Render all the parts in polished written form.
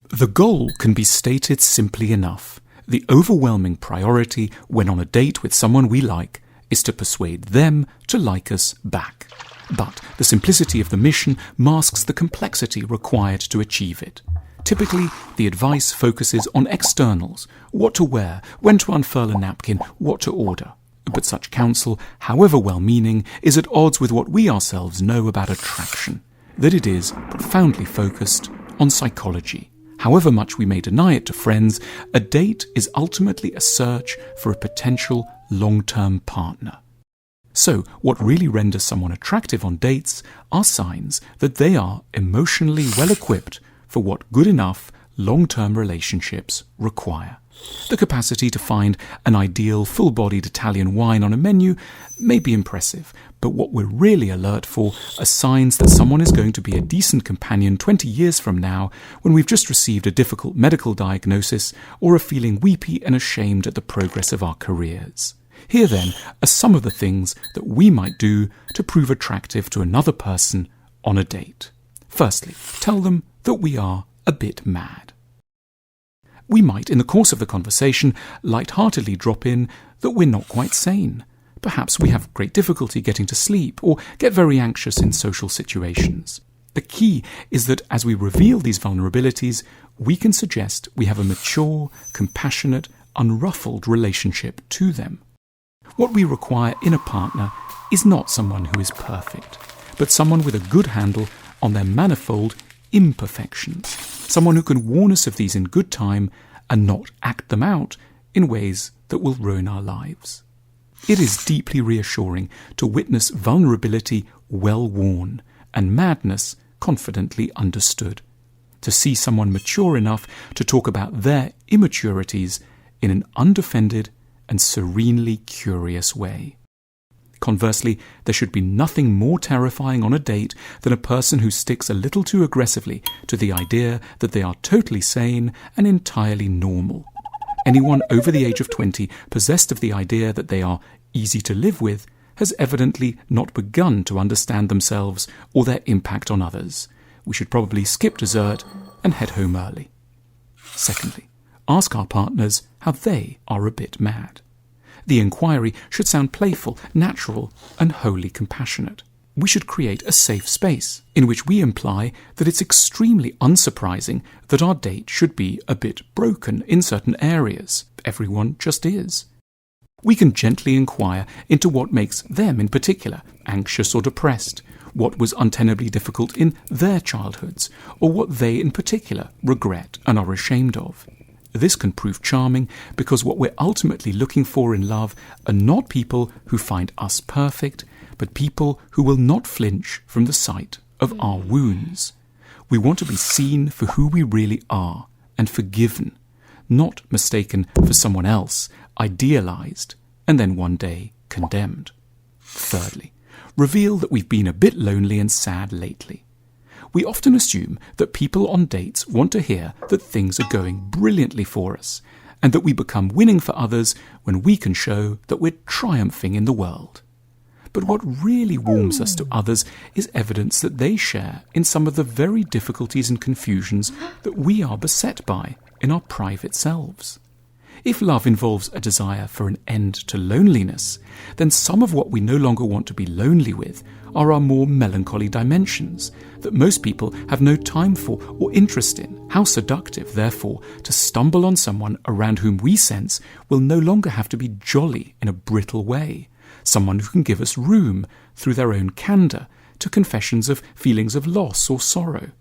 The goal can be stated simply enough. The overwhelming priority when on a date with someone we like is to persuade them to like us back. But the simplicity of the mission masks the complexity required to achieve it. Typically, the advice focuses on externals, what to wear, when to unfurl a napkin, what to order. But such counsel, however well-meaning, is at odds with what we ourselves know about attraction, that it is profoundly focused on psychology. However much we may deny it to friends, a date is ultimately a search for a potential long-term partner. So, what really renders someone attractive on dates are signs that they are emotionally well-equipped for what good enough long-term relationships require. The capacity to find an ideal full-bodied Italian wine on a menu may be impressive, but what we're really alert for are signs that someone is going to be a decent companion 20 years from now when we've just received a difficult medical diagnosis or are feeling weepy and ashamed at the progress of our careers. Here then are some of the things that we might do to prove attractive to another person on a date. Firstly, tell them that we are a bit mad. We might, in the course of the conversation, light-heartedly drop in that we're not quite sane. Perhaps we have great difficulty getting to sleep or get very anxious in social situations. The key is that as we reveal these vulnerabilities, we can suggest we have a mature, compassionate, unruffled relationship to them. What we require in a partner is not someone who is perfect, but someone with a good handle on their manifold imperfections, someone who can warn us of these in good time and not act them out in ways that will ruin our lives. It is deeply reassuring to witness vulnerability well worn and madness confidently understood, to see someone mature enough to talk about their immaturities in an undefended and serenely curious way. Conversely, there should be nothing more terrifying on a date than a person who sticks a little too aggressively to the idea that they are totally sane and entirely normal. Anyone over the age of 20 possessed of the idea that they are easy to live with has evidently not begun to understand themselves or their impact on others. We should probably skip dessert and head home early. Secondly, ask our partners how they are a bit mad. The inquiry should sound playful, natural, and wholly compassionate. We should create a safe space in which we imply that it's extremely unsurprising that our date should be a bit broken in certain areas. Everyone just is. We can gently inquire into what makes them in particular anxious or depressed, what was untenably difficult in their childhoods, or what they in particular regret and are ashamed of. This can prove charming because what we're ultimately looking for in love are not people who find us perfect, but people who will not flinch from the sight of our wounds. We want to be seen for who we really are and forgiven, not mistaken for someone else, idealized, and then one day condemned. Thirdly, reveal that we've been a bit lonely and sad lately. We often assume that people on dates want to hear that things are going brilliantly for us, and that we become winning for others when we can show that we're triumphing in the world. But what really warms us to others is evidence that they share in some of the very difficulties and confusions that we are beset by in our private selves. If love involves a desire for an end to loneliness, then some of what we no longer want to be lonely with are our more melancholy dimensions that most people have no time for or interest in. How seductive, therefore, to stumble on someone around whom we sense will no longer have to be jolly in a brittle way, someone who can give us room, through their own candour, to confessions of feelings of loss or sorrow.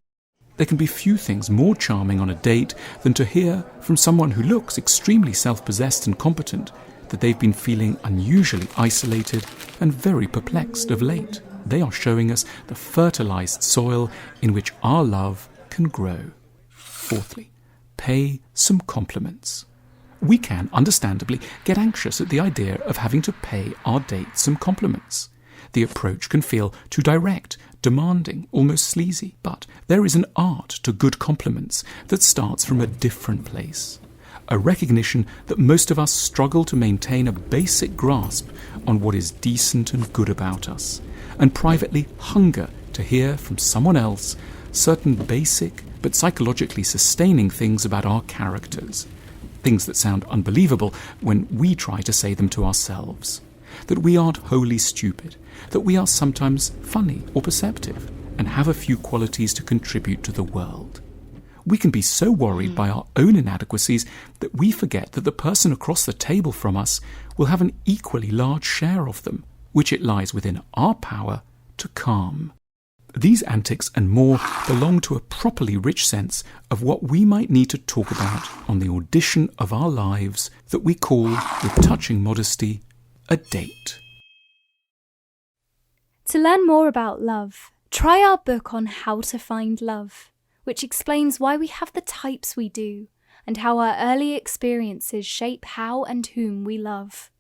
There can be few things more charming on a date than to hear from someone who looks extremely self-possessed and competent that they've been feeling unusually isolated and very perplexed of late. They are showing us the fertilized soil in which our love can grow. Fourthly, pay some compliments. We can, understandably, get anxious at the idea of having to pay our date some compliments. The approach can feel too direct, demanding, almost sleazy. But there is an art to good compliments that starts from a different place. A recognition that most of us struggle to maintain a basic grasp on what is decent and good about us, and privately hunger to hear from someone else certain basic, but psychologically sustaining things about our characters. Things that sound unbelievable when we try to say them to ourselves. That we aren't wholly stupid, that we are sometimes funny or perceptive, and have a few qualities to contribute to the world. We can be so worried by our own inadequacies that we forget that the person across the table from us will have an equally large share of them, which it lies within our power to calm. These antics and more belong to a properly rich sense of what we might need to talk about on the audition of our lives that we call, with touching modesty, a date. To learn more about love, try our book on How to Find Love, which explains why we have the types we do and how our early experiences shape how and whom we love.